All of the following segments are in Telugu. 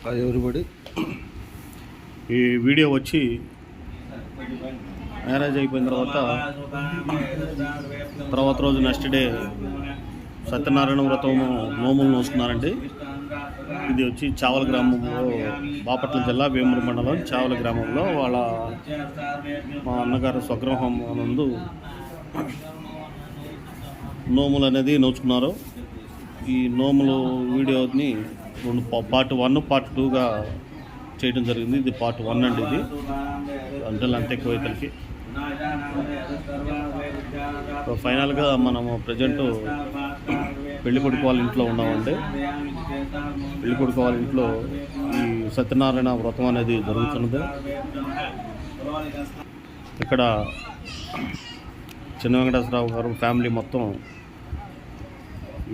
అది ఎవరిబడి ఈ వీడియో వచ్చి మ్యారేజ్ అయిపోయిన తర్వాత రోజు నెక్స్ట్ డే సత్యనారాయణ వ్రతము నోములు నోసుకున్నారండి. ఇది వచ్చి చావల గ్రామంలో, బాపట్ల జిల్లా వేమూరు మండలం చావల గ్రామంలో మా అన్నగారు స్వగృహం నందు నోములు అనేది నోచుకున్నారు. ఈ నోములు వీడియోని పార్ట్ 1 పార్ట్ 2గా చేయడం జరిగింది. ఇది పార్ట్ 1 అండి. ఇది అంటే అంత్యక్రియతలకి ఫైనల్గా మనము ప్రజెంట్ పెళ్లి కొడుకు వాళ్ళ ఇంట్లో ఉన్నామండి. పెళ్లి కొడుకు వాళ్ళ ఇంట్లో ఈ సత్యనారాయణ వ్రతం అనేది జరుగుతున్నది. ఇక్కడ చిన్న వెంకటేశ్వరరావు గారు ఫ్యామిలీ మొత్తం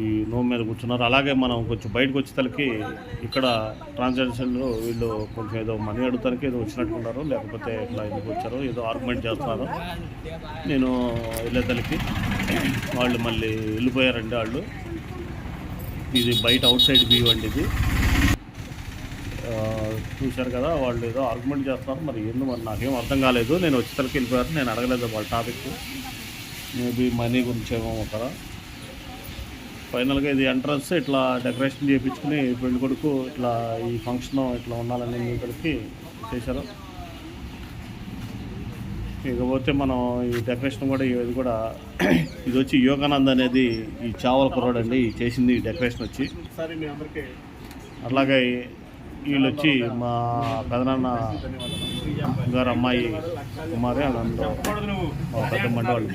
ఈ నోము మీద కూర్చున్నారు. అలాగే మనం కొంచెం బయటకు వచ్చేసరికి ఇక్కడ ట్రాన్సాక్షన్లో వీళ్ళు కొంచెం ఏదో మనీ అడుగుతానికి ఏదో వచ్చినట్టుకున్నారు, లేకపోతే ఇట్లా ఎందుకు వచ్చారో ఏదో ఆర్గ్యుమెంట్ చేస్తున్నారు. నేను వెళ్ళేసరికి వాళ్ళు మళ్ళీ వెళ్ళిపోయారండి. వాళ్ళు ఇది బయట అవుట్ సైడ్ వ్యూ అండి. ఇది చూశారు కదా, వాళ్ళు ఏదో ఆర్గ్యుమెంట్ చేస్తున్నారు. మరి ఎందుకు మరి నాకేం అర్థం కాలేదు. నేను వచ్చేసరికి వెళ్ళిపోయారు. నేను అడగలేదు వాళ్ళ టాపిక్, మేబీ మనీ గురించి ఏమో ఒకరా. ఫైనల్గా ఇది ఎంట్రన్స్ ఇట్లా డెకరేషన్ చేయించుకుని పెళ్లి కొడుకు ఇట్లా ఈ ఫంక్షన్ ఇట్లా ఉండాలని ఇక్కడికి చేశారు. ఇకపోతే మనం ఈ డెకరేషన్ కూడా ఇది కూడా ఇది వచ్చి యోగానంద్ అనేది ఈ చావల కుర్రాడు అండి చేసింది ఈ డెకరేషన్ వచ్చి. అట్లాగే వీళ్ళు వచ్చి మా పెదనాన్న గారు అమ్మాయి కుమారే అందులో మా పెద్ద మండి వాళ్ళు.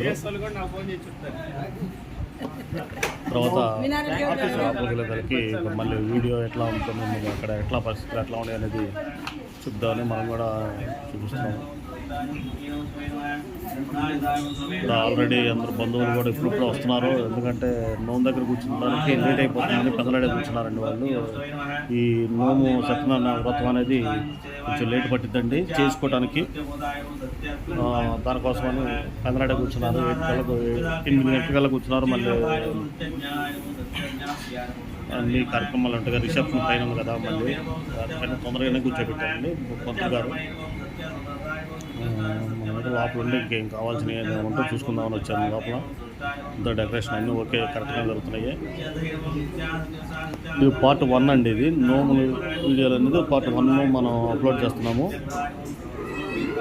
తర్వాత వెళ్ళేసరికి మళ్ళీ వీడియో ఎట్లా ఉంటుంది, అక్కడ ఎట్లా పరిస్థితులు ఎట్లా ఉన్నాయి అనేది చూద్దామని మనం కూడా చూపిస్తున్నాము. ఆల్రెడీ అందరు బంధువులు కూడా ఇప్పుడు వస్తున్నారు. ఎందుకంటే నోము దగ్గర కూర్చున్నడానికి లేట్ అయిపోతుందని పెద్దలాడే కూర్చున్నారండి వాళ్ళు. ఈ నోము సత్యనారాయణ వ్రతం అనేది కొంచెం లేట్ పట్టిద్దండి చేసుకోవడానికి. దానికోసమని పెద్దలాడే కూర్చున్నారు. 8 గంటల కూర్చున్నారు. మళ్ళీ అన్ని కార్యక్రమాలు ఉంటాయి. రిసెప్షన్ పైన ఉంది కదా, మళ్ళీ దానిపైన తొందరగానే కూర్చోబెట్టారండి పంతులు గారు. మన లోపల ఉండి ఇంకేం కావాల్సినవి ఏమంటే చూసుకుందామని వచ్చాను. లోపల ఇంత డెకరేషన్ అన్నీ ఓకే కరెక్ట్గా జరుగుతున్నాయి. ఇది పార్ట్ 1 అండి. ఇది నోములు వీడియోలు అనేది పార్ట్ 1 మనం అప్లోడ్ చేస్తున్నాము.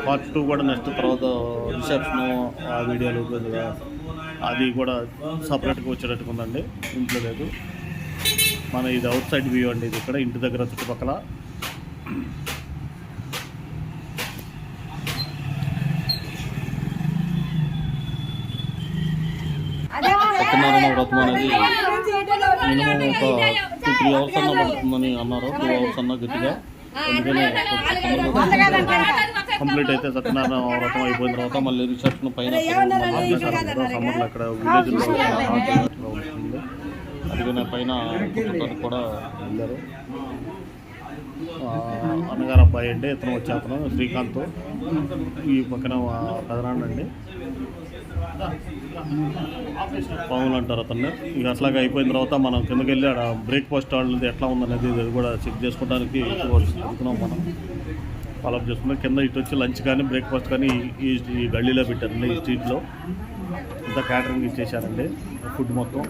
పార్ట్ 2 కూడా నెక్స్ట్ తర్వాత రిసెప్షన్ ఆ వీడియోలు అది కూడా సపరేట్గా వచ్చేటట్టుగా ఉందండి. ఇంట్లో లేదు. మన ఇది అవుట్ సైడ్ వ్యూ అండి. ఇది ఇక్కడ ఇంటి దగ్గర చుట్టుపక్కల సత్యనారాయణ వ్రతం అనేది మినిమం ఒక 2-3 అవర్స్ అన్న పడుతుందని అన్నారు. 2 అవర్స్ అన్న గట్టిగా. అందుకని కంప్లీట్ అయితే సత్యనారాయణ వ్రతం అయిపోయిన తర్వాత మళ్ళీ రిసెప్షన్ పైన సమ్మర్లో ఇక్కడ విలేజ్లో ఉంటుంది. అందుకని పైన కుటుంబానికి కూడా వెళ్ళారు. అన్నగారు అబ్బాయి అండి, ఇతను వచ్చే అతను శ్రీకాంత్. ఈ పక్కన పెదనాన్న అండి, పాములు అంటారు అతన్ని. ఇక అట్లాగే అయిపోయిన తర్వాత మనం కిందకి వెళ్ళి ఆడ బ్రేక్ఫాస్ట్ వాళ్ళది ఎట్లా ఉందనేది ఇది కూడా చెక్ చేసుకోవడానికి వెళ్తున్నాం. మనం ఫాలోఅప్ చేసుకున్నాం. కింద ఇటు వచ్చి లంచ్ కానీ బ్రేక్ఫాస్ట్ కానీ ఈ గల్లీలో పెట్టారండి. ఈ స్ట్రీట్లో ఇంత క్యాటరింగ్ ఇచ్చేసారండి ఫుడ్ మొత్తం.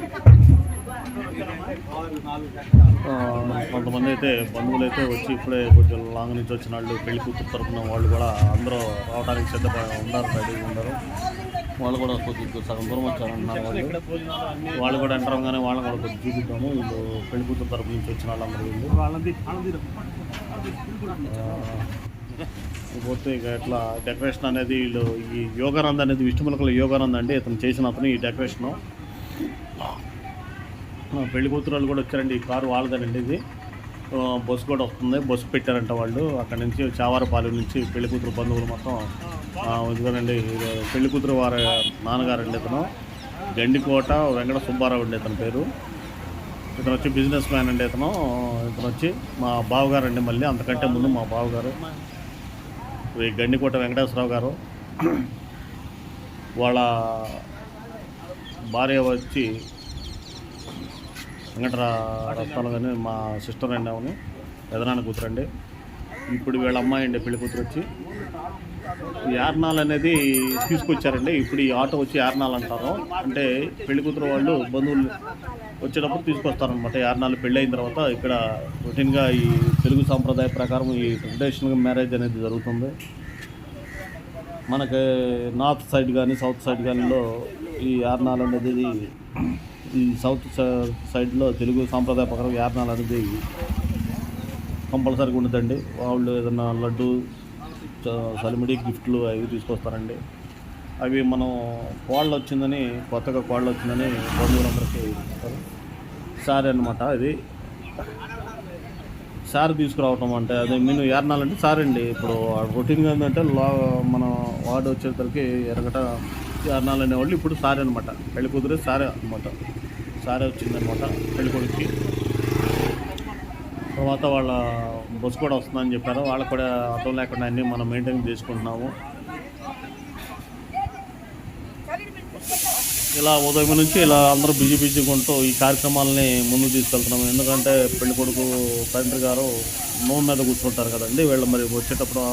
కొంతమంది అయితే బంధువులు అయితే వచ్చి ఇప్పుడే కొంచెం లాంగ్ నుంచి వచ్చిన వాళ్ళు, పెళ్లి కూతురు తరపున వాళ్ళు కూడా అందరూ రావడానికి సిద్ధపడి ఉన్నారు, రెడీగా ఉన్నారు. వాళ్ళు కూడా కొంచెం సగం దూరం వచ్చారంటున్నారు. వాళ్ళు కూడా ఎంటర్ అవగానే వాళ్ళని కూడా కొంచెం చూపిద్దాము. వీళ్ళు పెళ్లి కూతురు తరపు నుంచి వచ్చిన వాళ్ళందరూ వీళ్ళు పోతే ఇక ఇట్లా డెకరేషన్ అనేది వీళ్ళు ఈ యోగానంద్ అనేది విష్ణుములకల యోగానంద్ అండి ఇతను చేసిన అతను ఈ డెకరేషను. పెళ్లి కూతురు వాళ్ళు కూడా వచ్చారండి. ఈ కారు వాళ్ళదేనండి. ఇది బస్సు కూడా వస్తుంది. బస్సు పెట్టారంట వాళ్ళు. అక్కడి నుంచి చావారపాలెం నుంచి పెళ్లి కూతురు బంధువులు మొత్తం ఇదిగోనండి. పెళ్లి కూతురు వారి నాన్నగారండి ఇతను గండికోట వెంకట సుబ్బారావు అండి ఇతని పేరు. ఇతను వచ్చి బిజినెస్ మ్యాన్ అండి. ఇతను వచ్చి మా బావగారు అండి. మళ్ళీ అంతకంటే ముందు మా బావగారు గండికోట వెంకటేశ్వరరావు గారు. వాళ్ళ భార్య వచ్చి వెంకటరత్నాలు కానీ మా సిస్టర్ అండి. ఆమెని పెదనాన్న కూతురండి. ఇప్పుడు వీళ్ళ అమ్మాయి అండి పెళ్లి కూతురు వచ్చి యార్నాల్ అనేది తీసుకొచ్చారండి. ఇప్పుడు ఈ ఆటో వచ్చి యార్నాల్ అంటారు. అంటే పెళ్లి కూతురు వాళ్ళు బంధువులు వచ్చేటప్పుడు తీసుకొస్తారనమాట. యార్నాల్ పెళ్ళి అయిన తర్వాత ఇక్కడ రొటీన్గా ఈ తెలుగు సాంప్రదాయ ప్రకారం ఈ ట్రెడిషనల్ మ్యారేజ్ అనేది జరుగుతుంది. మనకి నార్త్ సైడ్ కానీ సౌత్ సైడ్ కానీలో ఈ యార్నాల్ అనేది ఈ సౌత్ సైడ్లో తెలుగు సాంప్రదాయ ప్రకారం యార్నాల్ అనేది కంపల్సరీగా ఉండదండి. వాళ్ళు ఏదైనా లడ్డు సలిమిడి గిఫ్ట్లు అవి తీసుకొస్తారండి. అవి మనం కోళ్ళు వచ్చిందని కొత్తగా కోళ్ళు వచ్చిందని బంధువులందరికీ ఇస్తారు. సారీ అనమాట. ఇది సారీ తీసుకురావటం అంటే అది నేను యార్నాలంటే సారీ అండి. ఇప్పుడు రొటీన్గా ఏంటంటే మన వార్డు వచ్చేసరికి ఎరగట యార్నాలు అనేవాళ్ళు ఇప్పుడు సారీ అనమాట. పెళ్లి కూతురే సారీ అనమాట. సారీ వచ్చిందనమాట పెళ్లి కొడుకుకి. తర్వాత వాళ్ళ బస్సు కూడా వస్తుందని చెప్పారు. వాళ్ళకు కూడా అర్థం లేకుండా అన్నీ మనం మెయింటైన్ చేసుకుంటున్నాము. ఇలా ఉదయం నుంచి ఇలా అందరూ బిజీగా ఉంటూ ఈ కార్యక్రమాలని ముందుకు తీసుకెళ్తున్నాము. ఎందుకంటే పెళ్లి కొడుకు తండ్రి గారు నోము మీద కూర్చుంటారు కదండి. వీళ్ళు మరి వచ్చేటప్పుడు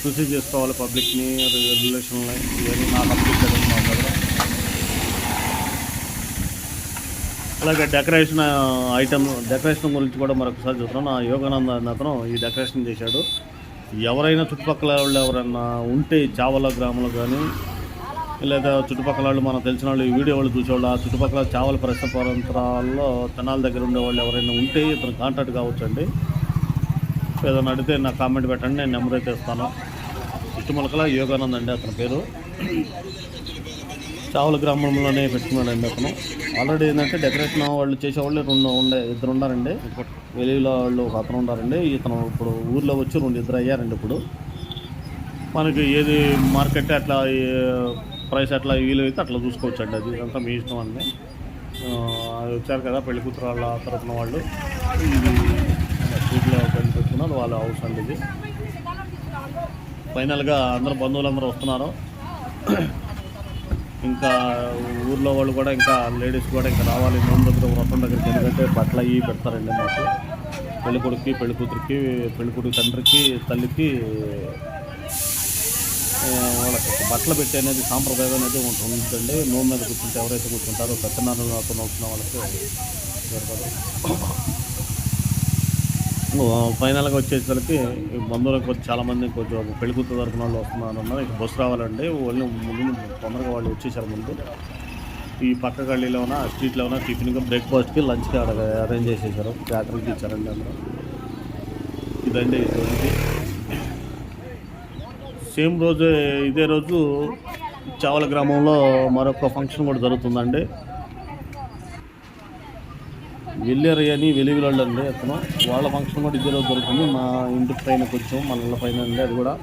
రిసీవ్ చేసుకోవాలి పబ్లిక్ని, రిలేషన్ని, ఇవన్నీ నాకు అప్లికేషన్ కదా. అలాగే డెకరేషన్ గురించి కూడా మరొకసారి చూస్తున్నాను. నా యోగానంద అనే అతను ఈ డెకరేషన్ చేశాడు. ఎవరైనా చుట్టుపక్కల వాళ్ళు ఎవరైనా ఉంటే చావల గ్రామంలో కానీ లేదా చుట్టుపక్కల వాళ్ళు మనకు తెలిసిన వాళ్ళు ఈ వీడియో వాళ్ళు చూసేవాళ్ళు ఆ చుట్టుపక్కల చావల పరిసర ప్రాంతాల్లో తెనాల దగ్గర ఉండేవాళ్ళు ఎవరైనా ఉంటే ఇతను కాంటాక్ట్ కావచ్చండి. ఏదైనా అడిగితే నాకు కామెంట్ పెట్టండి, నేను నెంబర్ అయితే ఇస్తాను. చుట్టుమలకల యోగానంద్ అండి అతని పేరు. చావల గ్రామంలోనే పెట్టుకున్నాడండి అతను. ఆల్రెడీ ఏంటంటే డెకరేషన్ వాళ్ళు చేసేవాళ్ళు ఇద్దరు ఉన్నారండి. వెలిలో వాళ్ళు ఒక అతను ఉన్నారండి. ఇతను ఇప్పుడు ఊర్లో వచ్చి ఇద్దరు అయ్యారండి. ఇప్పుడు మనకి ఏది మార్కెట్ అట్లా ప్రైస్ అట్లా వీలైతే అట్లా చూసుకోవచ్చండి. అది ఇదంతా మీ ఇష్టం అండి. వచ్చారు కదా పెళ్లి కూతురు వాళ్ళ తరఫున వాళ్ళు. ఇది స్ట్రీట్లో పెళ్లి పెట్టుకున్నారు వాళ్ళ హౌస్ అండి ఇది. ఫైనల్గా అందరూ బంధువులందరూ వస్తున్నారు. ఇంకా ఊర్లో వాళ్ళు కూడా ఇంకా లేడీస్ కూడా ఇంకా రావాలి నోము దగ్గర వ్రతం దగ్గరికి. ఎందుకంటే బట్టలు అవి పెడతారండి మాకు. పెళ్లి కొడుకుకి, పెళ్లి కూతురికి, పెళ్లి కొడుకు తండ్రికి, తల్లికి వాళ్ళకి బట్టలు పెట్టి అనేది సాంప్రదాయం అనేది ఉంటుందండి. నోము మీద కూర్చుంటే ఎవరైతే కూర్చుంటారో సత్యనారాయణ వ్రతం అవుతున్న వాళ్ళకి జరుగుతారు. ఫైనల్గా వచ్చేసరికి బంధువులకు చాలామంది కొంచెం పెళ్లి కూతురు తరఫున వాళ్ళు వస్తున్నారన్నారు. ఇక బస్సు రావాలండి. వాళ్ళు ముందు తొందరగా వాళ్ళు వచ్చేసారు. ముందు ఈ పక్క గల్లీలోన స్ట్రీట్లోన టిఫిన్గా బ్రేక్ఫాస్ట్కి లంచ్కి అరేంజ్ చేసేసారు. క్యాటరింగ్కి ఇచ్చారండి అందరూ. ఇదండి సేమ్ రోజు ఇదే రోజు చావల గ్రామంలో మరొక ఫంక్షన్ కూడా జరుగుతుందండి. వెళ్ళారని వెలివిలోళ్ళు అండి అతను. వాళ్ళ ఫంక్షన్ కూడా ఇదే రోజు జరుగుతుంది. మా ఇంటి పైన కొంచెం మన ఇళ్ళ పైన అండి. అది కూడా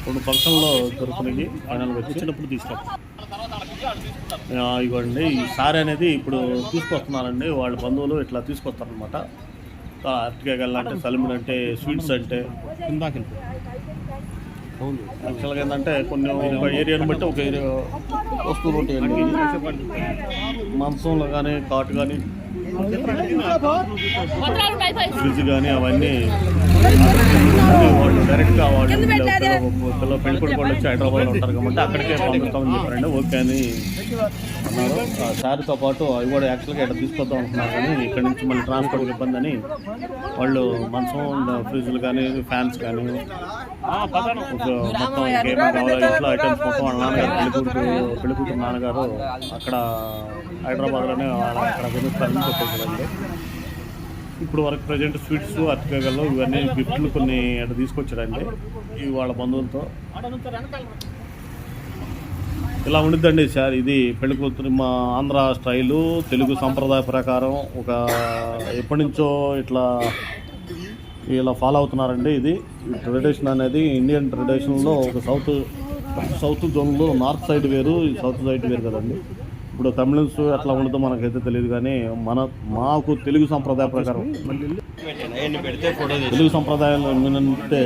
రెండు ఫంక్షన్లో జరుగుతున్నాయి. ఫైనల్గా వచ్చినప్పుడు తీసుకొస్తాం. ఇవ్వండి ఈ సారీ అనేది ఇప్పుడు తీసుకొస్తున్నారండి. వాళ్ళ బంధువులు ఇట్లా తీసుకొస్తారనమాట. అరటికాయలు అంటే సలిమిడి అంటే స్వీట్స్ అంటే యాక్చువల్గా ఏంటంటే కొన్ని ఒక ఏరియాని బట్టి ఒక ఏరియా వస్తువులు ఉంటాయండి. మాంసంలో కానీ కాటు కానీ ఫ్రిడ్జ్ కానీ అవన్నీ వాళ్ళు డైరెక్ట్గా వాళ్ళు పెళ్లి కొడుకు వాళ్ళు వచ్చి హైదరాబాద్లో ఉంటారు కాబట్టి అక్కడికే పంపిస్తామని చెప్పారండి. ఓకే అని అన్నారు. శారీతో పాటు అవి కూడా యాక్చువల్గా ఇక్కడ తీసుకొద్దాం అనుకున్నారు కానీ ఇక్కడ నుంచి మళ్ళీ ట్రాన్స్పోర్ట్ ఇబ్బంది అని వాళ్ళు మంచం, ఫ్రిడ్జ్లు కానీ, ఫ్యాన్స్ కానీ మొత్తం ఇంకేమో కావాలి ఇంట్లో ఐటమ్స్ మొత్తం వాళ్ళ నాన్నగారు పెళ్లి కూతురు నాన్నగారు అక్కడ హైదరాబాద్లోనే అక్కడ కొనుక్తారని చెప్పేసారండి. ఇప్పుడు వరకు ప్రజెంట్ స్వీట్స్, అరటికాయలు ఇవన్నీ గిఫ్ట్లు కొన్ని అక్కడ తీసుకొచ్చారండి ఇవి వాళ్ళ బంధువులతో. ఇలా ఉండిద్దండి సార్. ఇది పెళ్లి కూతురు మా ఆంధ్ర స్టైలు తెలుగు సంప్రదాయ ప్రకారం ఒక ఎప్పటి నుంచో ఇలా ఫాలో అవుతున్నారండి. ఇది ట్రెడిషన్ అనేది ఇండియన్ ట్రెడిషన్లో ఒక సౌత్ జోన్లో నార్త్ సైడ్ వేరు, సౌత్ సైడ్ వేరు కదండి. ఇప్పుడు తమిళన్స్ అట్లా ఉండదో మనకైతే తెలియదు కానీ మాకు తెలుగు సంప్రదాయ ప్రకారం తెలుగు సంప్రదాయాలు ఏంటంటే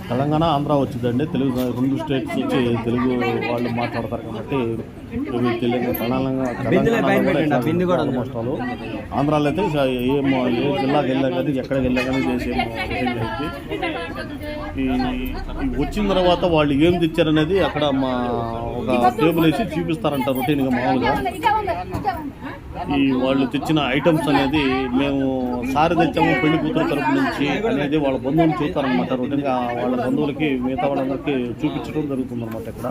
తెలంగాణ, ఆంధ్ర వచ్చిందండి. తెలుగు రెండు స్టేట్స్ వచ్చి తెలుగు వాళ్ళు మాట్లాడతారు కాబట్టి ఆల్మోస్ట్ వాళ్ళు ఆంధ్రాలో అయితే ఏ జిల్లాకి వెళ్ళా కానీ ఎక్కడికి వెళ్ళా కానీ చేసే ఈ వచ్చిన తర్వాత వాళ్ళు ఏం తెచ్చారనేది అక్కడ మా ఒక టేబుల్ వేసి చూపిస్తారంట రొటీన్గా మామూలుగా. ఈ వాళ్ళు తెచ్చిన ఐటమ్స్ అనేది మేము సారి తెచ్చాము పెళ్లి కూతురు తరపు నుంచి అనేది వాళ్ళ బంధువులు చూస్తారనమాట. రొటీన్గా వాళ్ళ బంధువులకి మిగతా వాళ్ళందరికీ చూపించడం జరుగుతుంది అనమాట. ఇక్కడ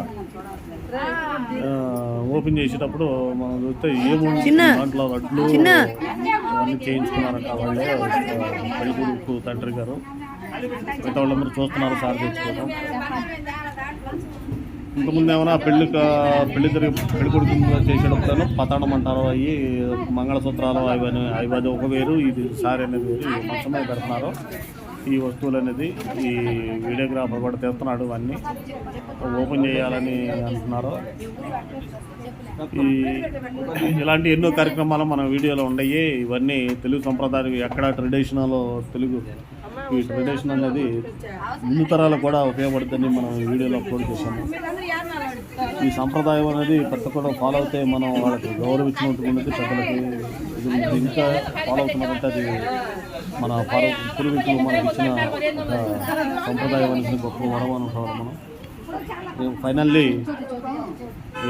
ఓపెన్ చేసేటప్పుడు మనం చూస్తే ఏముంది దాంట్లో వడ్లు అవన్నీ చేయించుకున్నారంట వాళ్ళే పెళ్లి కొడుకు తండ్రి గారు. మిగతా వాళ్ళందరూ చూస్తున్నారు సారి తెచ్చుకోవడం. ఇంతకుముందు ఏమైనా పెళ్లి కొడుకు చేసేటప్పుడు పతాడం అంటారు, అవి మంగళసూత్రాలు అవి అది ఒక వేరు, ఇది సారీ అనేది వేరు. ఈ మంచం మీద పెడుతున్నారు ఈ వస్తువులు అనేది. ఈ వీడియోగ్రాఫర్ కూడా తెస్తున్నాడు, అన్నీ ఓపెన్ చేయాలని అంటున్నారు. ఇలాంటి ఎన్నో కార్యక్రమాలు మన వీడియోలో ఉన్నాయి. ఇవన్నీ తెలుగు సంప్రదాయం ఎక్కడ ట్రెడిషనల్ తెలుగు ఈ ట్రెడిషన్ అనేది ముందు తరాలకు కూడా ఉపయోగపడుతుందని మనం ఈ వీడియోలో అప్లోడ్ చేశాము. ఈ సంప్రదాయం అనేది ప్రతి కూడా ఫాలో అవుతే మనం వాళ్ళకి గౌరవించినట్టు ఉన్నది. పెద్దలకి ఇది ఇంకా ఫాలో అవుతున్నారంటే అది మన పూర్వీకులు మనకి ఇచ్చిన సంప్రదాయం అనేది గొప్ప వరం అనుకోవాలి మనం. ఫైనల్లీ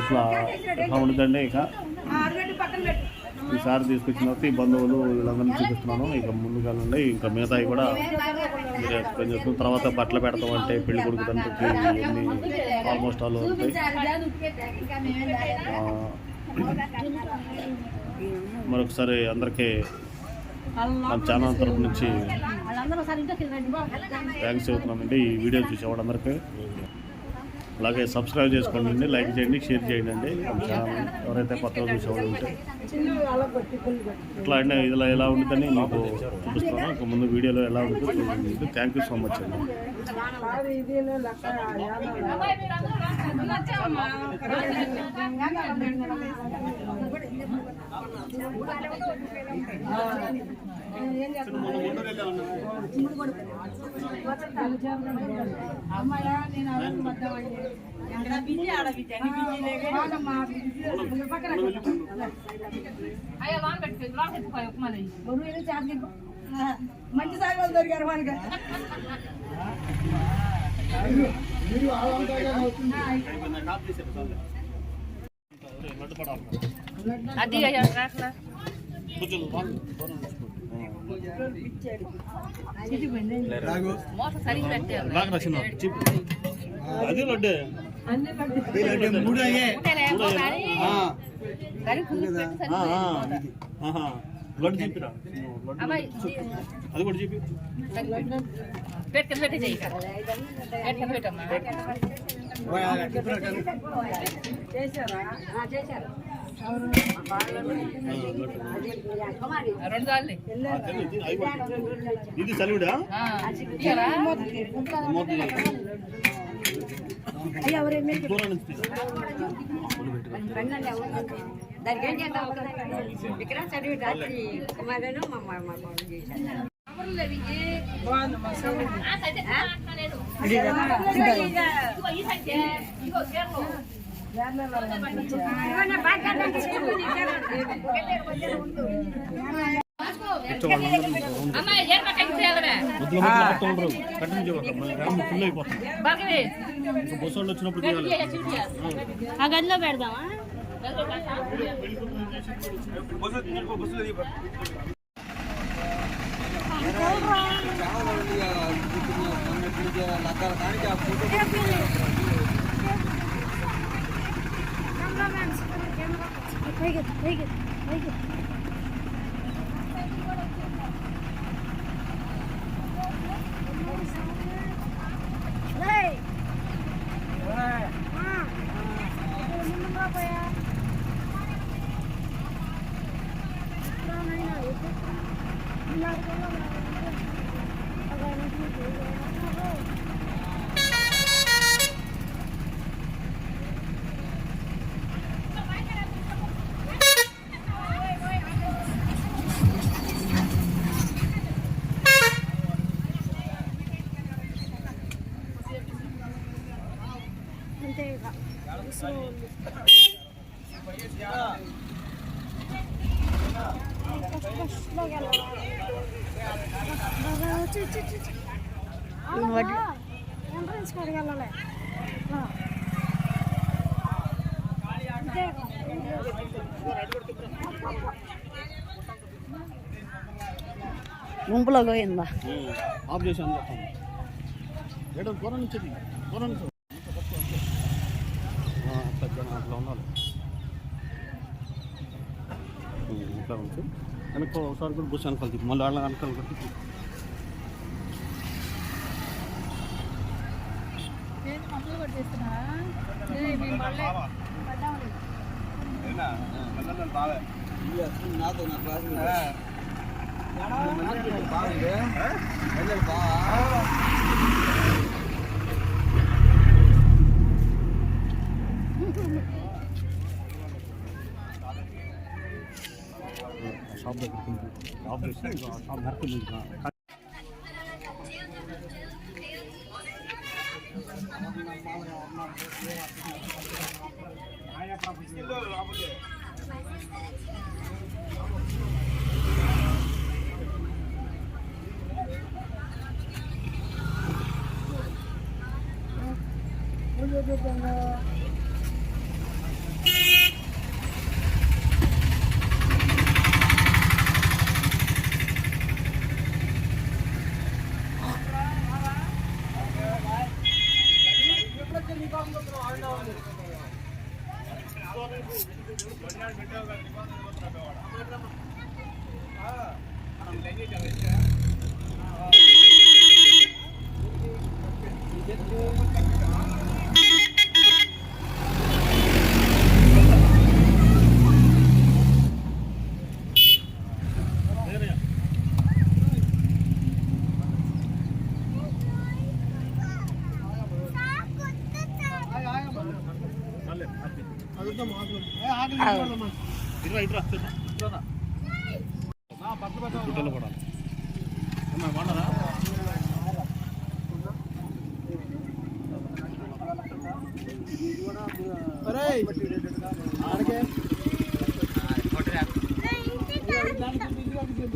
ఇట్లా ఉంటుందండి. ఇక ఈసారి తీసుకొచ్చిన తర్వాత ఈ బంధువులు వీళ్ళందరినీ చూపిస్తున్నాను. ఇక ముందుకెళ్ళండి. ఇంకా మిగతాయి కూడా మీరు ఎక్స్ప్లెయిన్ చేస్తున్న తర్వాత బట్టలు పెడతామంటే పెళ్లి కొడుకు తండ్రికి ఇవన్నీ ఆల్మోస్ట్ ఆల్ ఉంటాయి. మరొకసారి అందరికీ మన ఛానల్ తరపు నుంచి థ్యాంక్స్ చెబుతున్నానండి. ఈ వీడియో చూసేవాళ్ళందరికీ అలాగే సబ్స్క్రైబ్ చేసుకోండి, లైక్ చేయండి, షేర్ చేయండి అండి. ఛానల్ ఎవరైతే కొత్తగా చూసేవాళ్ళు ఉంటే ఇట్లా అంటే ఇలా ఎలా ఉంటుందని మీకు చూపిస్తున్నాను. ఇంక ముందు వీడియోలో ఎలా ఉంటుందో చూడండి. థ్యాంక్ యూ సో మచ్ అండి. మంచి సాగలు దొరికారు మనకి. అది అది లడ్డు లడ్డు చెప్పిరా, అది కూడా చెప్పి ఇది చలివిడా దానికి ఏం చేద్దాం ఇక్కడ చదివి రాత్రి కుమారులను మా చేశారు. బస్సు వచ్చినప్పుడు ఆ గదిలో పెడదామా? ఎంట్రన్స్ కాడికి వెళ్ళాలి. గుంపులో పోయిందా? ఆఫ్ చేసాను చెప్పండి. ఏదో దూరం నుంచి దూరం నుంచి అట్లా ఉండాలి. ఇట్లా నుంచి వెనక ఒకసారి కూడా బుస్ వెనకాల తిప్పి మళ్ళీ వాళ్ళ వెనకాల కూడా తిప్పి. షాప్ దగ్గర ఆఫ్ చేస్తే షాప్ నడుతుంది. గుట్టలు పడాలి. వాడరా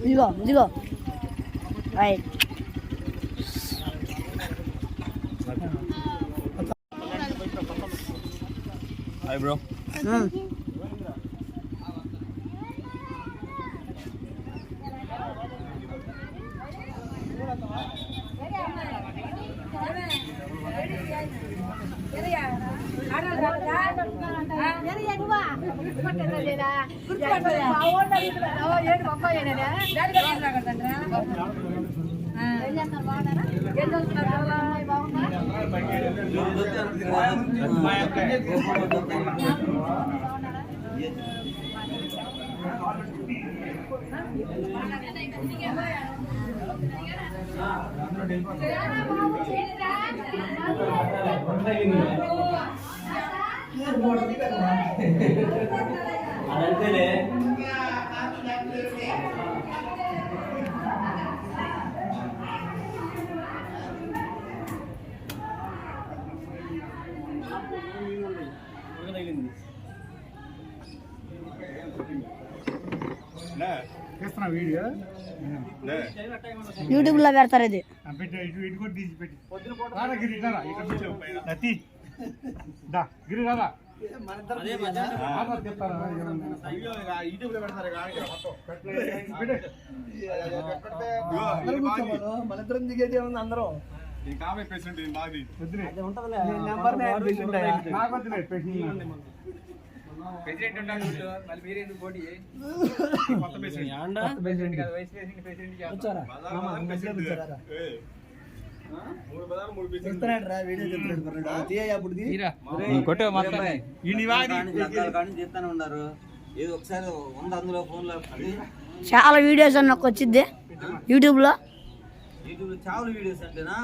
ఇదిగో ఇదిగో right. Hi bro. Video YouTube లో పెడతారు ఇది. మనందరం దిగేది ఏముంది అందరం ప్రెసిడెంట్ ఉంటాడు మళ్ళీ మీరే ఎందుకు పోటీ కొత్త ప్రెసిడెంట్ కాదు వైస్ ప్రెసిడెంట్ వచ్చారా చాలా వీడియోస్ అన్న వచ్చింది యూట్యూబ్ లో. చాలా వీడియోస్ అంటేనా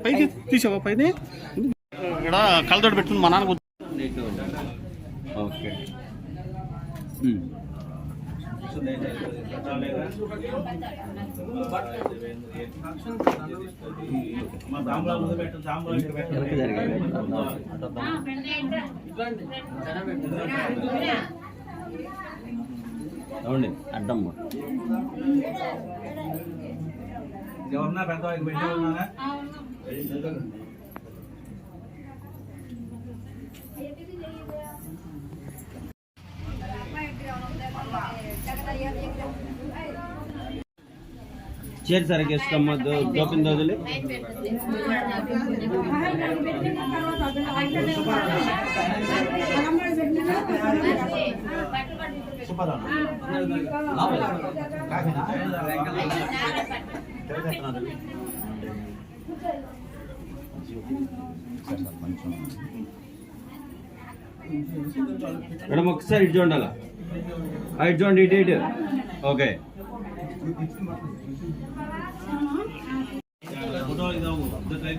పైకి తీసావా? పైన ఇక్కడ కళ్ళతోటి పెట్టుకుని మా నాన్న ఓకే అవునండి అడ్డమ్మ ఎవరన్నా పెద్ద పెట్టి ఉన్నారా చేరు సరికి ఇష్టమ్మ దోపిన రోజులు మేడం ఒకసారి ఇటు చూడాలా ఇటు చూడండి ఇటు ఓకే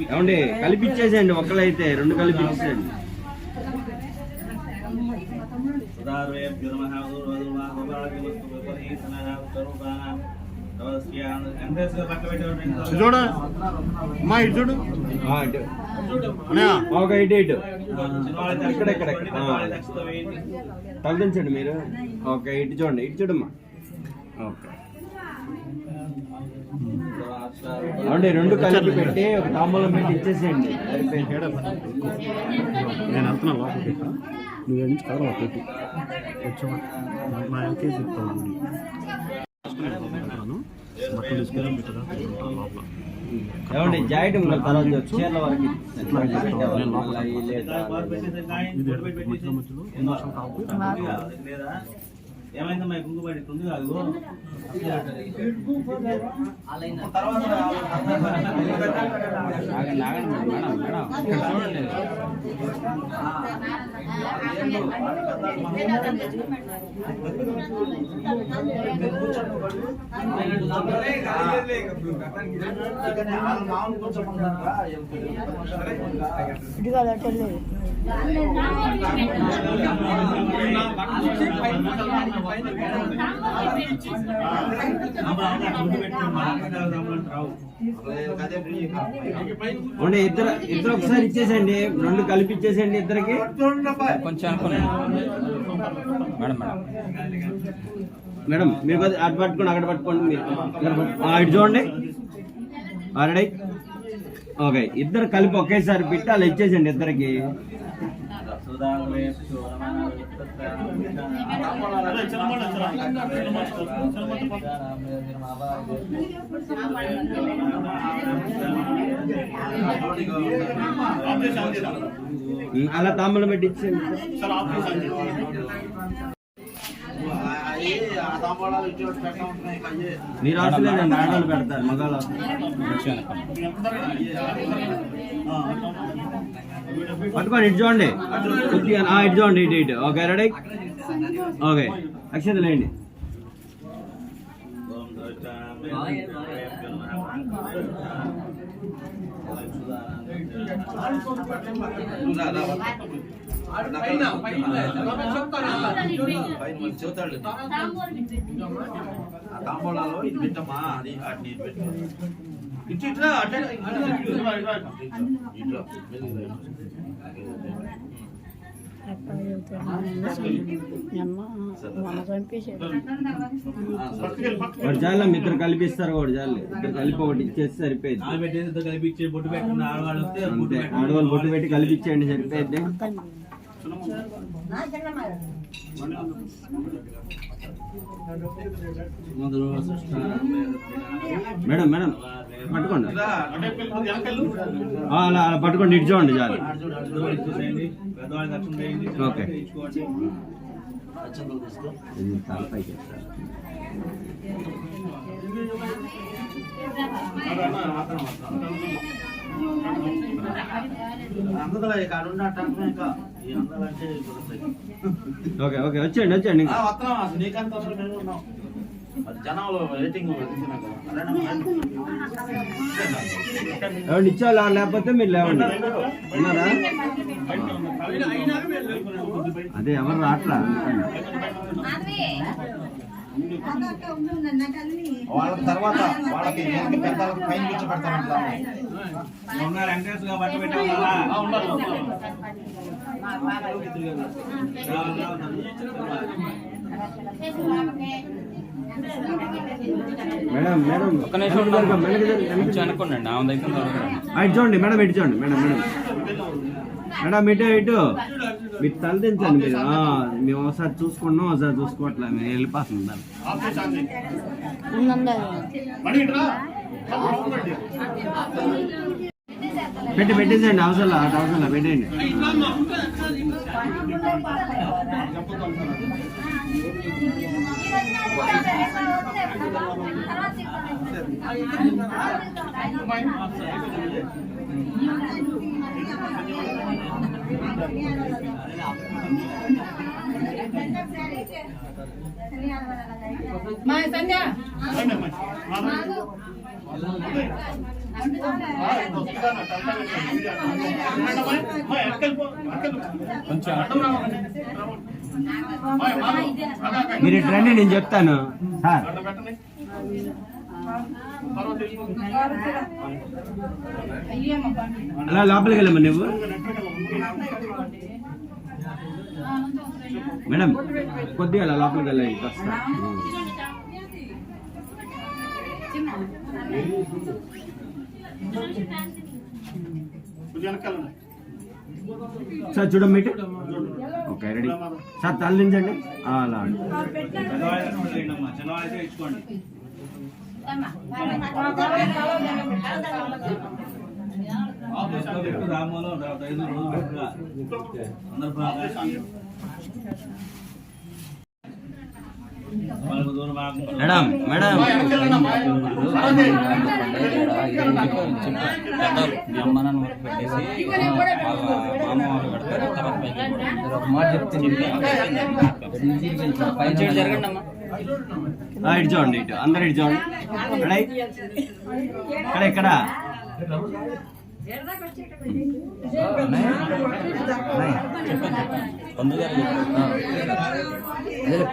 ఏమండి కలిపిచ్చేసేయండి ఒక్కలైతే రెండు కలిపిచ్చేసేయండి చూడ అమ్మా ఇటు చూడు ఓకే ఇటు ఇటు ఇక్కడ తగ్గించండి మీరు ఓకే ఇటు చూడండి ఇటు చూడమ్మా ఓకే అవునండి రెండు కలిపి పెట్టి ఒక తాంబూలం పెట్టి ఇచ్చేసేయండి నేను వెళ్తున్నా లోపలికి నువ్వు నుంచి కదరా పెట్టి వచ్చావా నా ఎంకేజ్ చెప్తాను బట్టలు తీసుకెళ్ళి పెట్టదా లోపల ఏమండి జాయింట్ తర్వాత చీరల వరకు మధ్యలో మధ్యలో ఏమైందమ్మా కుంకుబడి ఉంది కాదు ఇద్దరు ఒకసారి ఇచ్చేసండి రెండు కలిపి ఇచ్చేసండి ఇద్దరికి కొంచెం మేడం మీరు అటు పట్టుకోండి అక్కడ పట్టుకోండి మీరు ఇటు చూడండి రెడీ ఓకే ఇద్దరు కలిపి ఒకేసారి పెట్టి అలా ఇచ్చేసండి ఇద్దరికి అలా తాంబూలం పెట్టి ఇచ్చేయండి మీరు అవసరం ఆడవాళ్ళు పెడతారు మగాళ్ళు పట్టుకోండి ఇటు చూడండి ఇటు చూడండి ఇటు ఇటు ఓకే రెడీ ఓకే అక్షంతలు వేయండి తాంబూలాలో ఇది పెట్టమ్మా అది ఇటు చాలా ఇద్దరు కలిపిస్తారు ఒకటి చాలు ఇద్దరు కలిపి ఒకటి ఇచ్చేసి సరిపోయింది అంతే ఆడవాళ్ళు బొట్టు పెట్టి కలిపిచ్చేయండి సరిపోయింది మేడం మేడం పట్టుకోండి అలా అలా పట్టుకోండి ఇటు చూడండి చాలు ఓకే ఇది తలపైకి ఓకే ఓకే వచ్చేయండి వచ్చేయండి జనంలో రేటింగ్ ఎవరు ఇచ్చాలా లేకపోతే మీరు లేవండి ఉన్నారా అదే ఎవరు రాట్లా వాళ్ళ తర్వాత వాళ్ళకి పెద్దలకు పైన కూర్చోబెడతామంట. మేడం మేడం ఒక్క నిమిషం అనుకోండి ఇటు చూడండి మేడం, ఇటు చూడండి మేడం. మేడం ఇటు మీరు తలదించండి మీరు. మేము ఒకసారి చూసుకున్నాం, ఒకసారి చూసుకోవట్లే, మీరు వెళ్ళిపోతున్నారు. పెట్టేసేయండి, అవసరం పెట్టేయండి. మీరు ఇటు రండి, నేను చెప్తాను సార్. అలా లోపలికి వెళ్ళమ్మా నువ్వు. మేడం కొద్దిగా అలా లోపలికి వెళ్ళాలి. వస్తా సార్, చూడమ్మ ఇటు. Okay, ready sir. తల్లించండి అలా. మేడం మేడం జరగండి అమ్మా. ఇటు చూడండి, ఇటు అందరు ఇటు చూడండి. ఇక్కడ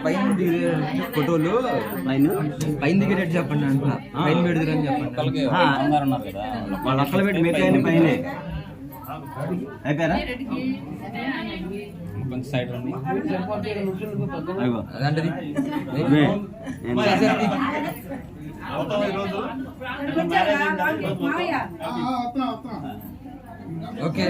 పైన ఫోటోలు పైన దిగేటట్టు చెప్పండి అంటున్నా. పైన పెడతారని చెప్పండి. వాళ్ళు అక్కలు పెట్టి మిగతా పైన అయిపోయారా? సైడ్ అలాంటిది ఓకే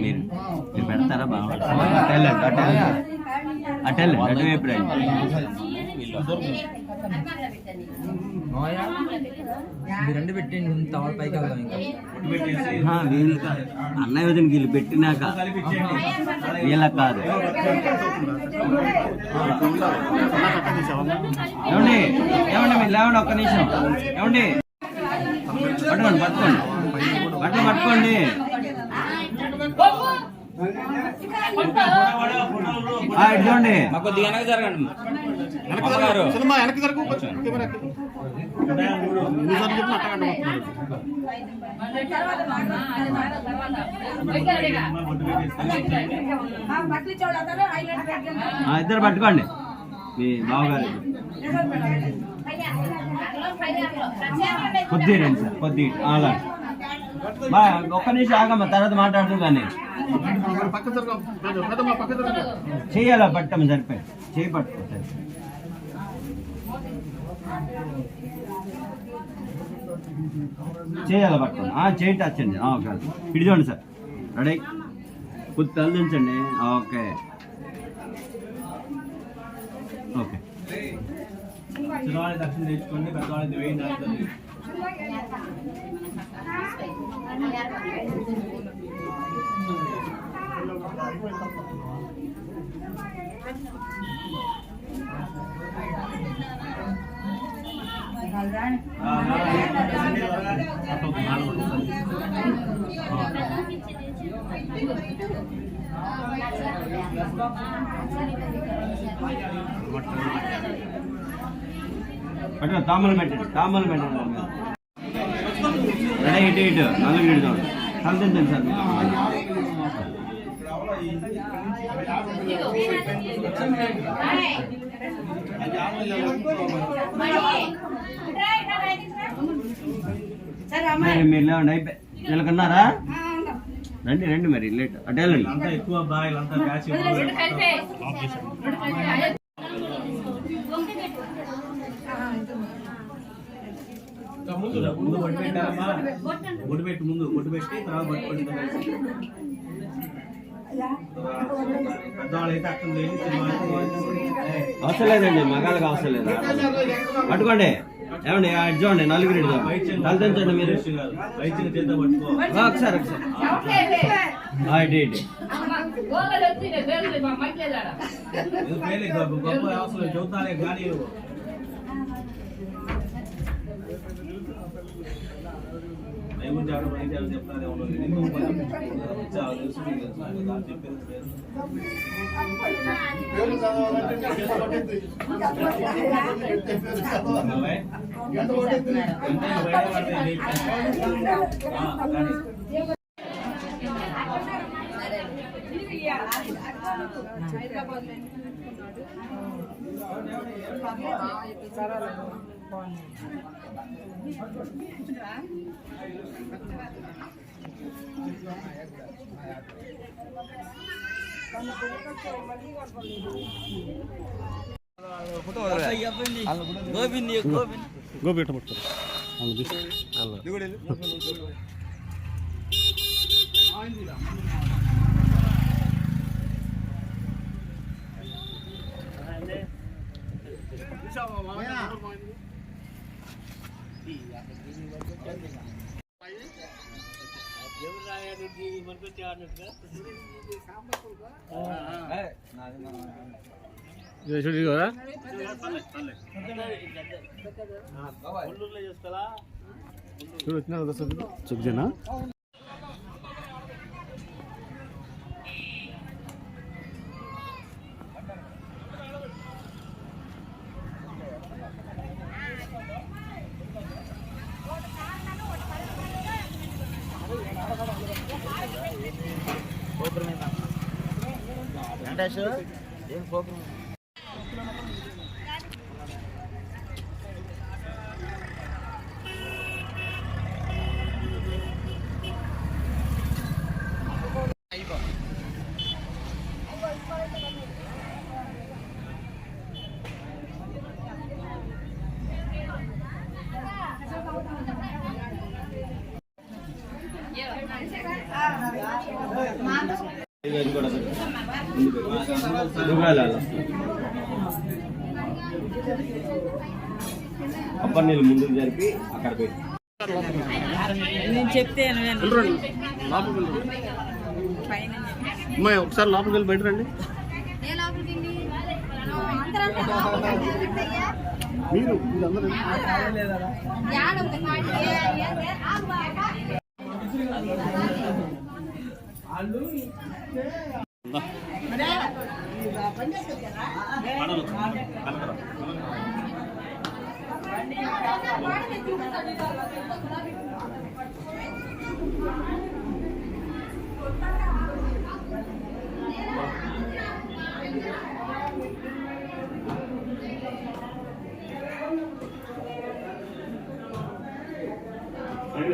మీరు పెడతారా? బాగా అటెల్ అటువైపు రెండు పెట్టండి, తవడ పైకి వెళ్దాం. ఇంకా వీళ్ళు అన్నయ్య వదిన వీళ్ళు పెట్టినాక వీళ్ళ కాదు. ఏమండి ఏమండి మీరు లేవండి, ఒక్క నిమిషం. ఏమండి పట్టుకోండి పట్టుకోండి. చూడండి కొద్దిగా వెనక జరగండి. ఇద్దరు పట్టుకోండి మీ బావగారు. కొద్దిగా రండి సార్, కొద్దిగా అలా. ఒక్క నిమిషం ఆగమ్మ, తర్వాత మాట్లాడుతూ కానీ చెయ్యాలా పట్టమ్మ, సరిపోయి చేయి పట్టుకో సార్. చేయాలా పట్టుకోండి, చేయి టచ్ అండి. ఓకే, ఇటు చూడండి సార్. రెడీ, కొద్ది తలదించండి. Okay okay. దక్షిణ తెచ్చుకోండి, పెద్దవాళ్ళకి వేయండి. అట్లా తామలు పెట్టండి రెడీ ఇటు ఇటు నాలుగు ఇడుతాం కలిసిందండి సార్ మీరు లేవండి అయిపోయి వీళ్ళకన్నారా రండి మరి లేట్ అటు వెళ్ళండి అంతా ఎక్కువ బాగా అంతా బ్యాచ్ ముందు బొట్టు పెట్టారమ్మా బొట్టు పెట్టి తర్వాత బొట్టు అవసరం లేదండి మగాళ్ళకి అవసరం లేదా పట్టుకోండి ఏమండి అటు చూడండి నలుగురు తలదించండి మీరు ఒకసారి గొప్ప అవసరం చూస్తానే కానీ చెప్తానే గోపి ఎట్ట పట్టుకోరు చెప్తేనా ఏం ప్రోగ్రామ్ అప్పటి నీళ్ళు ముందుకు జరిపి అక్కడ పెట్టి నేను చెప్తే అమ్మాయి ఒకసారి లోపలికి వెళ్ళి బయట రండి మీరు అందరూ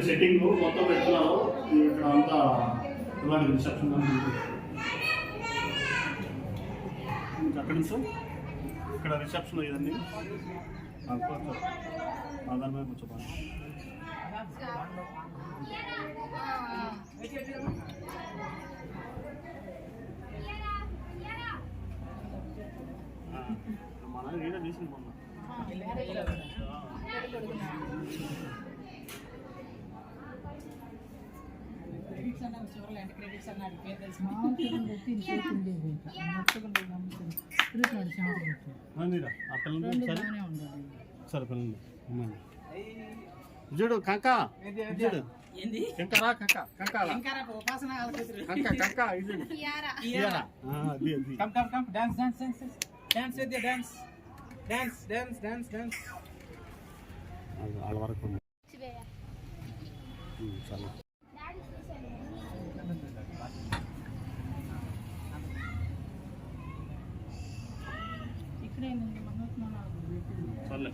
సెట్టింగ్ మొత్తం పెట్టుకున్నాము ఇక్కడ అంతా ఇలాంటి రిసెప్షన్ అక్కడి నుంచి ఇక్కడ రిసెప్షన్ ఇవన్నీ ఆధార్ మీద కూర్చోపాలి మన ఏదో తీసింది మొన్న ఆ పిల్లలు సరే పిల్లలు చూడు కంక చూడు కంకరా కంక కంకాల కంక ఇది ఇయారా అది Come. Dance with you, dance. వాళ్ళ వరకు ఉంది. చాలా సర్లే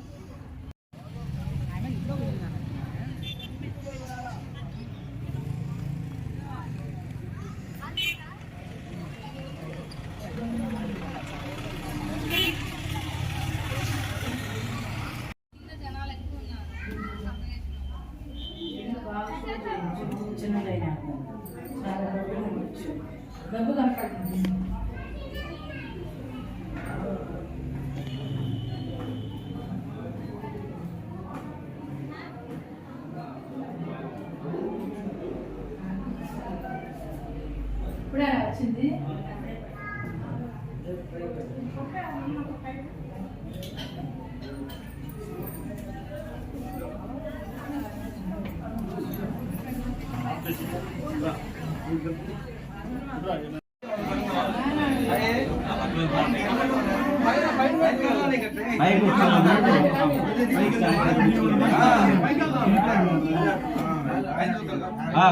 ఇప్పుడే వచ్చింది.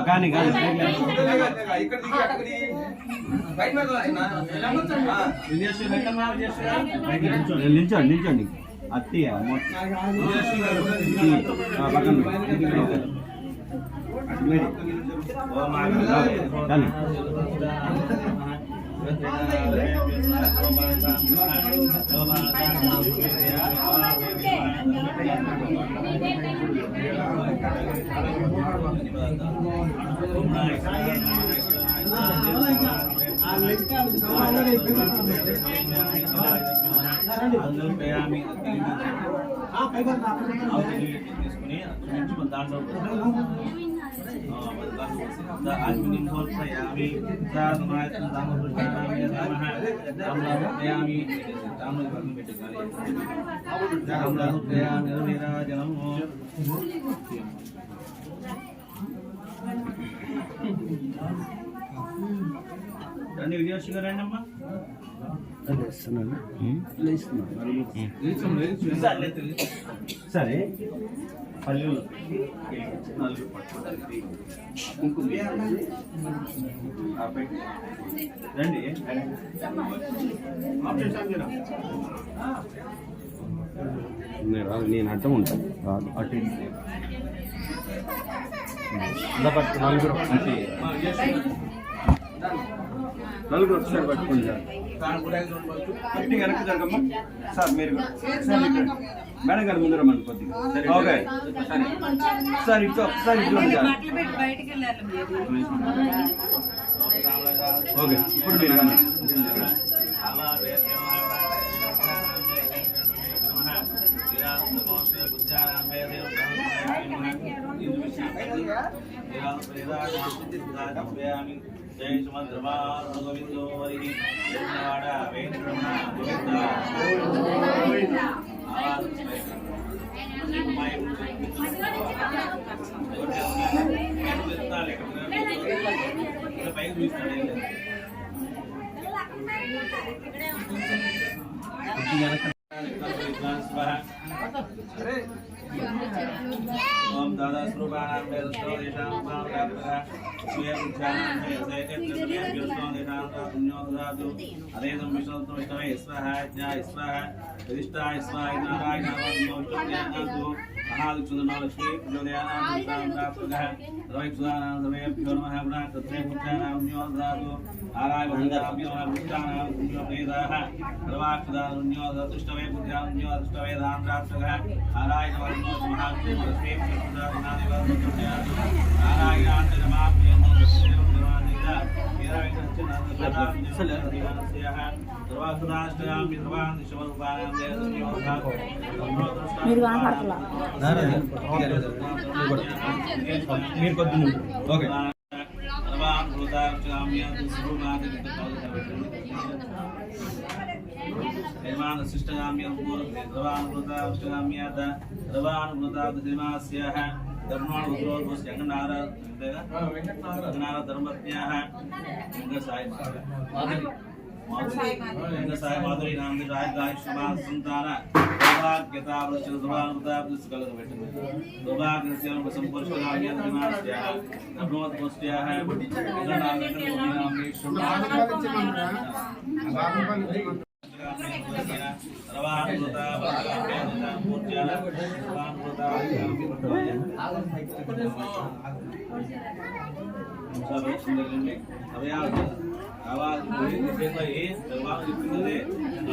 కానీ నిల్చోండి అత్తి పక్కన కానీ రండి విజయలక్ష్మి గారు రండి అమ్మా సరే పల్లెలు రండి నేను అడ్డం ఉంటాను అటు నలుగురు ఒకసారి పట్టుకోండి వెనక్కి జరగమ్మా సార్ మీరు మేడం గారు ముందు రమ్మండి కొద్దిగా ఓకే సార్ ఇటు ఒకసారి ఇటు ఓకే ఇప్పుడు మీరు जय सुमंद्रमा गोविंदो वरी जन्नवाड़ा वेंकटरमण गोविंदा ओम दादा स्वरूपानां वेदस्तो देशां पावकाप्तः स्वेपुच्छानां वेदसेकत्रस्य व्यस्तो देशां पुण्यो ददातु अदेदं विष्णुत्वं विष्णवे स्वाहा ज्ञाय स्वाहा विदिष्टाय स्वाहा नारायणाय नमो महालक्ष्मी प्रचोदयानां प्राप्तः सर्वैक्षुदानां सर्वेभ्यो नमः गुणाकृत्रे पुच्छानां पुण्यो ददातु आराय वन्दाभ्यो नमः पुच्छानां पुण्यो वेदाः सर्वाक्षुदानुन्यो ददुष्टवे पुण्यानुन्यो ददुष्टवे दानप्राप्तः आराय नमो महालक्ष्मी మీరు కనపడతలా మీరు కొద్ది ఓకే ధర్మాణ ఉద్రోధ జగన్నాథ జగన్నాథ ధర్మజ్ఞాః సాయి మాధురి నామ రాజాయుష్మా సంతాన సౌభాగ్యతావృత్తి దుర్భాగ్యతావృత్తి కలగబెట్టింది దుర్భాగ్యస్యం సంపర్శనామ్యం వినాశ్యాః నమోద్మస్యాః आवाज देखो ये दरबार लिखते हैं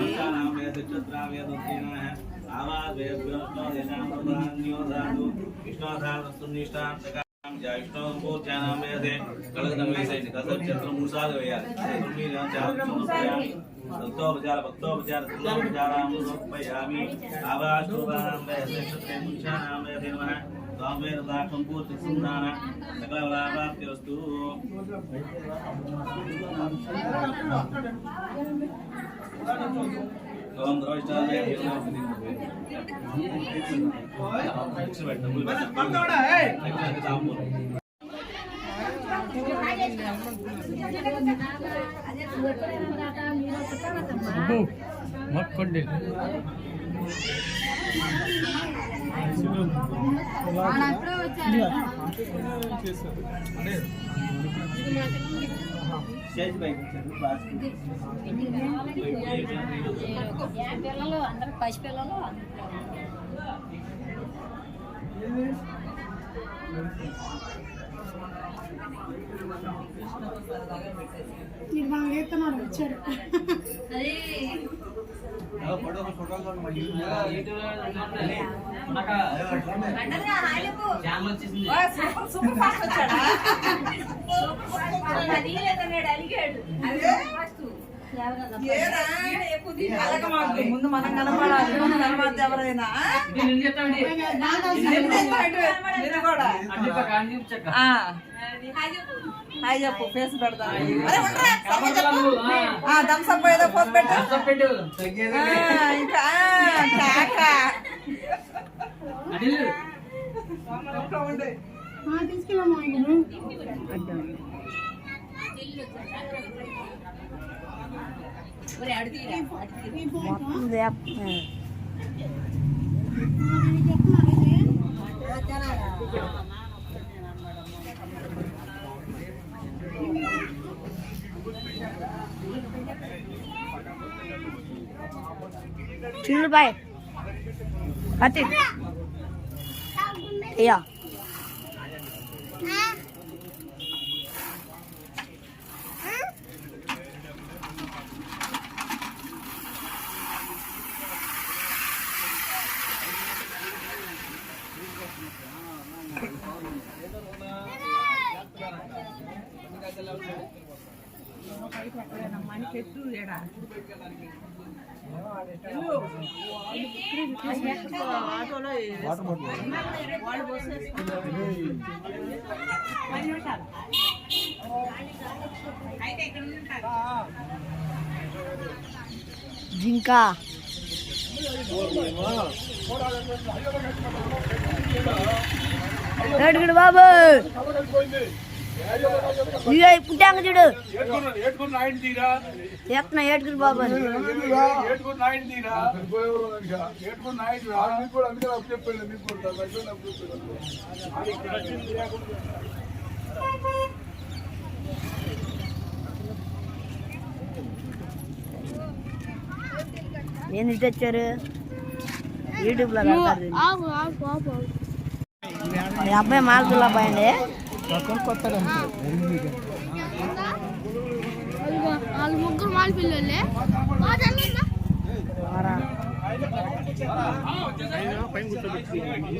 इसका नाम है चित्राव्य दक्षिणा है आवाज वे विष्णु देनाम प्रधान्यो धातु विष्णु धातु सुनिष्ठा प्रकार जय विष्णु को नाम है से कलगदम से कसर चित्र मूसा गया यार तुम्ही चार समस्यामी भक्तो विचार सुनो विचाराम रूपयामी आवाज प्रधान वे से चित्र मूसा नाम है देवा स्वामे दाक्षं पूर्ति सुंदना सकललाभाप्ति वस्तु ओम द्रष्टावे మక్కండి పిల్లలు అందరూ పసి పిల్లలు వచ్చారు ముందు మనం కనపడాలి తర్వాత ఎవరైనా హాయ్ చెప్పు ఫేస్ పెడతా థమ్స్అప్ ఏదో ఫోన్ పెట్టు ఇంకా తీసుకెళ్ళమ్మా చిల్లు బాయ్ అతి అయ్యా జింకా ఏడుగుడు బాబు పుట్టాంగ చూడు ఎత్తున్నా ఏడుగురు బాబు ఏంది తెచ్చారు యూట్యూబ్లో పెడతారు ఈ అబ్బాయి మాల్తుల్లా అబ్బాయి అండి వాళ్ళు ముగ్గురు మాల పిల్లలే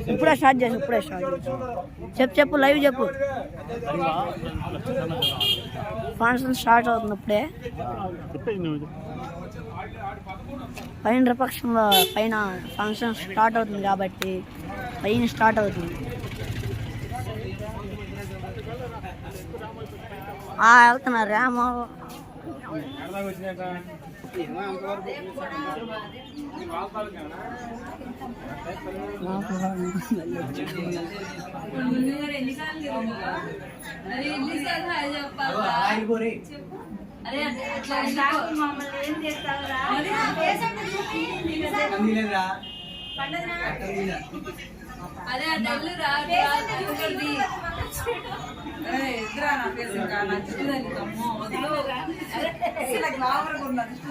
ఇప్పుడే స్టార్ట్ చేసి చెప్పు లైవ్ చెప్పు ఫంక్షన్ స్టార్ట్ అవుతుంది ఇప్పుడే పైన పక్షంలో పైన ఫంక్షన్ స్టార్ట్ అవుతుంది కాబట్టి పైన స్టార్ట్ అవుతుంది వెళ్తున్నారు రామ ఇద్దరా నా ఫేస్ ఇంకా నా దిష్టి తగిలిందమ్మో వదిలో గ్లామర్గా ఉన్న దిష్టి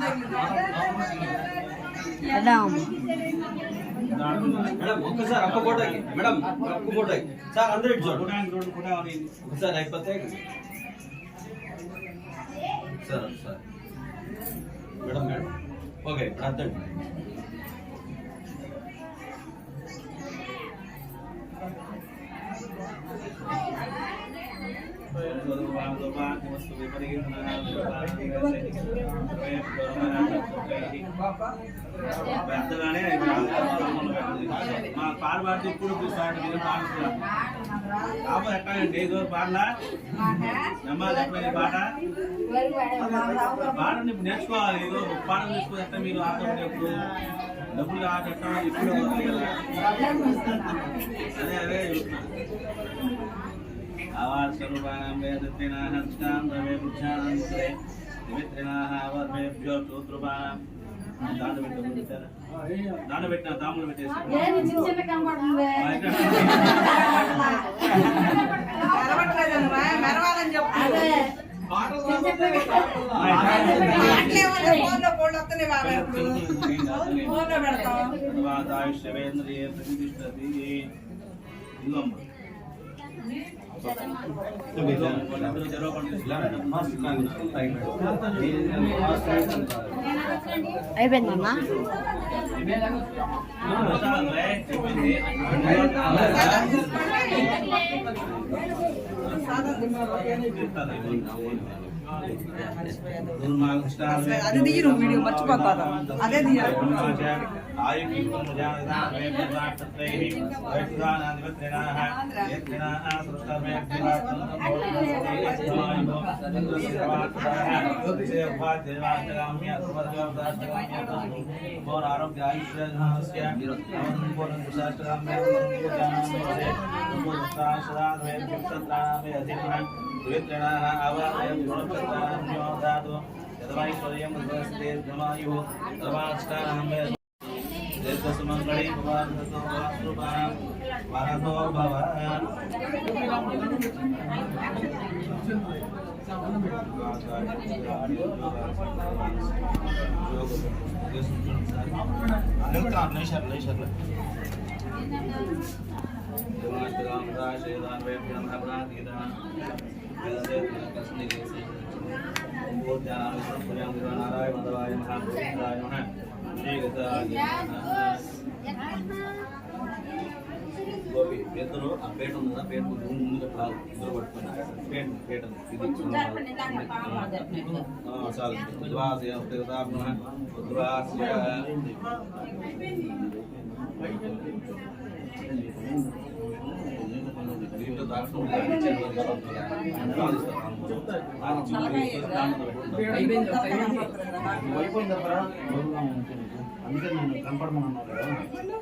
మేడం ఒక్కసారి ఒక్క ఫోటోకి మేడం ఒక్క ఫోటోకి సార్ అందరూ ఇటు చూడండి ఒకసారి అయిపోతే sir sir madam madam okay అర్థం పెద్దగానే మా పాట పాడితే ఇప్పుడు పాప ఎక్కడండి ఏదో పాడలా నమ్మాలి ఎక్కడ పాట పాటని ఇప్పుడు నేర్చుకోవాలి ఏదో పాట నేర్చుకో ఎట్లా మీరు ఆటప్పుడు డబ్బులు కాదు ఎట్లా ఇప్పుడు అదే आवाज स्वरूपानां वेदत्रिणाः हस्तान्धवे पुच्छानन्तरे दिवित्रिणाः आवर्भेभ्यो शूद्रूपाणां दान పెట్టిన తాములు పెట్టేసి మెరవాలని చెప్పు ఫోన్లో పెడతాం తర్వాత ఆయుష్యేంద్రియ ప్రతిష్టతి ఇల్లమ్మ అయిపోయిందమ్మా అదే దిగి నువ్వు వీడియో మర్చిపోతాను అదే దిగాలి यदवैश्वर्यं दस्ते धमायुः सर्वाष्टानां दीर्घसुमङ्गली भवान्तो वासुरूपाणां वरदो भव గోపి పేదలు ఆ పేట ఉంది కదా పేట ముందుగా రాదు ఇద్దరు పట్టుకుని పేట ఇది చాలు ఉద్వాసయ ఉద్వాసయ దీంట్లో దాక్షణ అందుకే నేను కనపడమన్నాను కదా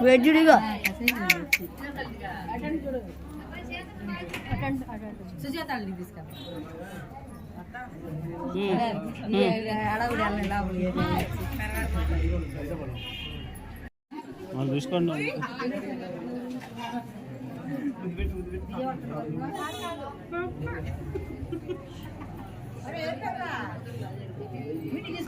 వెజ్జుడిగా తీసుకోండి